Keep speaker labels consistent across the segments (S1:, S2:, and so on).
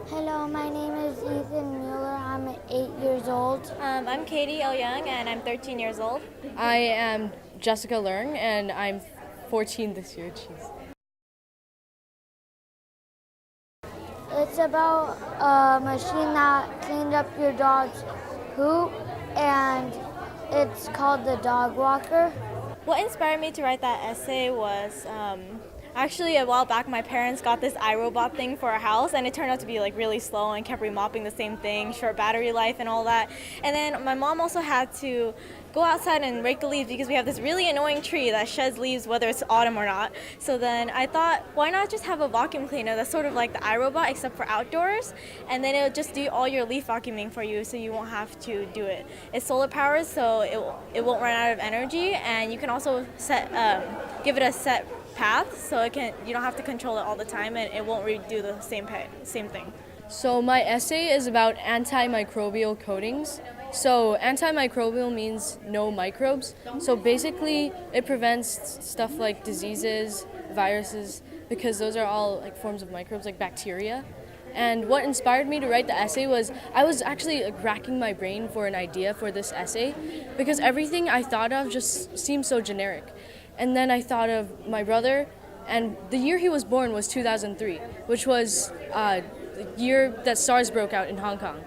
S1: Hello, my name is Ethan Mueller. I'm 8 years old.
S2: I'm Katie O. Young, and I'm 13 years old.
S3: I am Jessica Leung, and I'm 14 this year. Jeez.
S1: It's about a machine that cleans up your dog's poop, and it's called the dog walker.
S2: What inspired me to write that essay was actually a while back my parents got this iRobot thing for our house, and it turned out to be like really slow and kept remopping the same thing, short battery life and all that. And then my mom also had to go outside and rake the leaves because we have this really annoying tree that sheds leaves whether it's autumn or not. So then I thought, why not just have a vacuum cleaner that's sort of like the iRobot except for outdoors, and then it'll just do all your leaf vacuuming for you so you won't have to do it. It's solar powered, so it won't run out of energy, and you can also give it a set path so you don't have to control it all the time, and it won't redo the same thing.
S3: So my essay is about antimicrobial coatings. So antimicrobial means no microbes. So basically it prevents stuff like diseases, viruses, because those are all like forms of microbes like bacteria. And what inspired me to write the essay was I was actually racking my brain for an idea for this essay because everything I thought of just seemed so generic. And then I thought of my brother, and the year he was born was 2003, which was the year that SARS broke out in Hong Kong.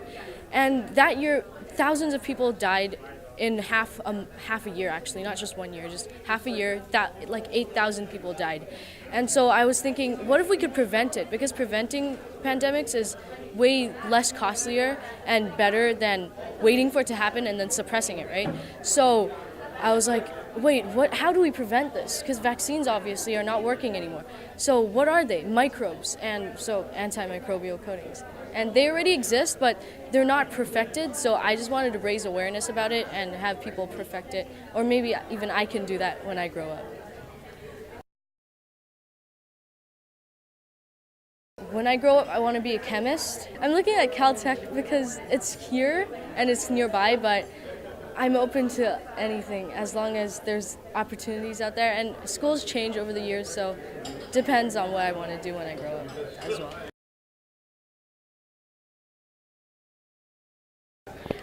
S3: And that year, thousands of people died in half a year, actually, not just 1 year, just half a year, that like 8,000 people died. And so I was thinking, what if we could prevent it? Because preventing pandemics is way less costlier and better than waiting for it to happen and then suppressing it, right? So I was like, wait, how do we prevent this? Because vaccines obviously are not working anymore. So what are they? Microbes, and so antimicrobial coatings. And they already exist, but they're not perfected, so I just wanted to raise awareness about it and have people perfect it, or maybe even I can do that when I grow up. When I grow up, I want to be a chemist. I'm looking at Caltech because it's here and it's nearby, but I'm open to anything as long as there's opportunities out there. And schools change over the years, so it depends on what I want to do when I grow up as well.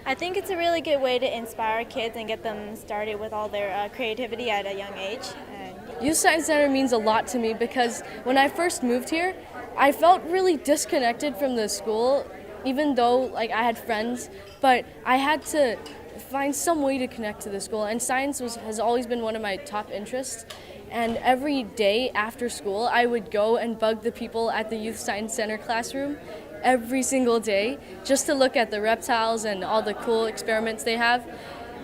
S2: I think it's a really good way to inspire kids and get them started with all their creativity at a young age.
S3: Youth Science Center means a lot to me because when I first moved here, I felt really disconnected from the school, even though like I had friends, but I had to find some way to connect to the school, and science has always been one of my top interests. And every day after school, I would go and bug the people at the Youth Science Center classroom every single day just to look at the reptiles and all the cool experiments they have.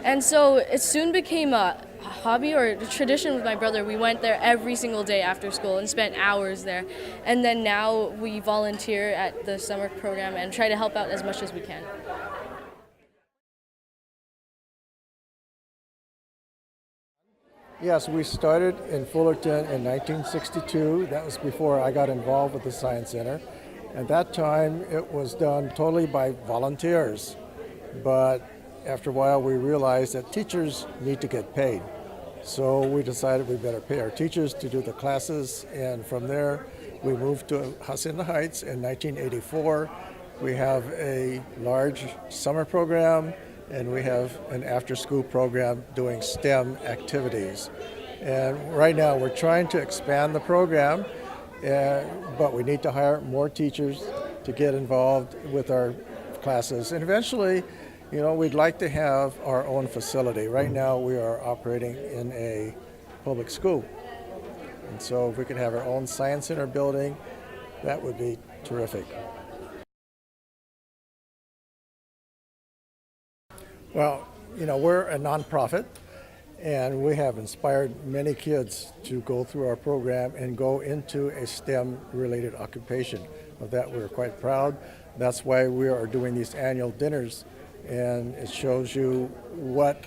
S3: And so it soon became a hobby or a tradition with my brother. We went there every single day after school and spent hours there. And then now we volunteer at the summer program and try to help out as much as we can.
S4: Yes, we started in Fullerton in 1962. That was before I got involved with the Science Center. At that time, it was done totally by volunteers. But after a while, we realized that teachers need to get paid. So we decided we better pay our teachers to do the classes. And from there, we moved to Hacienda Heights in 1984. We have a large summer program, and we have an after-school program doing STEM activities. And right now we're trying to expand the program, but we need to hire more teachers to get involved with our classes. And eventually, we'd like to have our own facility. Right now we are operating in a public school. And so if we could have our own Science Center building, that would be terrific. Well, we're a nonprofit, and we have inspired many kids to go through our program and go into a STEM-related occupation. Of that, we're quite proud. That's why we are doing these annual dinners, and it shows you what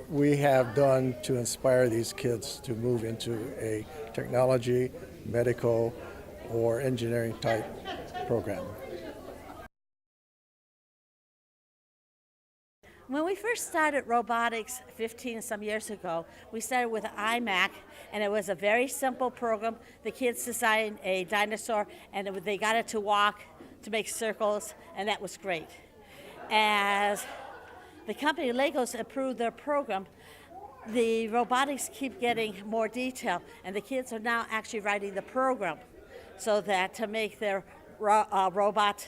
S4: we have done to inspire these kids to move into a technology, medical, or engineering type program.
S5: When we first started robotics 15 some years ago, we started with an iMac, and it was a very simple program. The kids designed a dinosaur, and they got it to walk to make circles, and that was great. As the company Legos improved their program, the robotics keep getting more detail, and the kids are now actually writing the program so that to make their robot,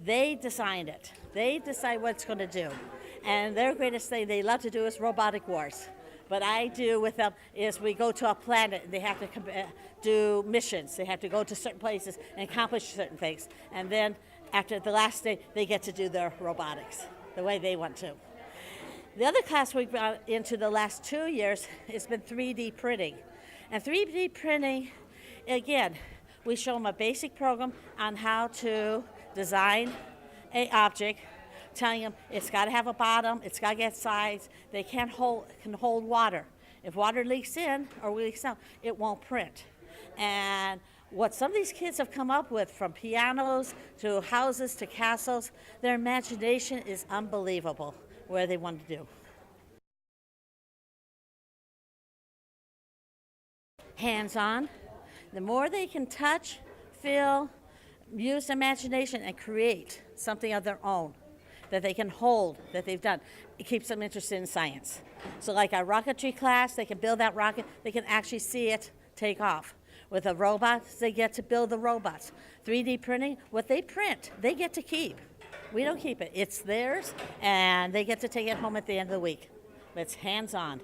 S5: they designed it. They decide what it's going to do. And their greatest thing they love to do is robotic wars. What I do with them is we go to a planet and they have to do missions. They have to go to certain places and accomplish certain things. And then after the last day, they get to do their robotics the way they want to. The other class we brought into the last 2 years has been 3D printing. And 3D printing, again, we show them a basic program on how to design an object, telling them it's got to have a bottom, it's got to get sides, they can hold water. If water leaks in or leaks out, it won't print. And what some of these kids have come up with, from pianos to houses to castles, their imagination is unbelievable where they want to do. Hands-on. The more they can touch, feel, use imagination, and create something of their own that they can hold, that they've done, it keeps them interested in science. So like our rocketry class, they can build that rocket, they can actually see it take off. With the robots, they get to build the robots. 3D printing, what they print, they get to keep. We don't keep it. It's theirs, and they get to take it home at the end of the week. It's hands-on.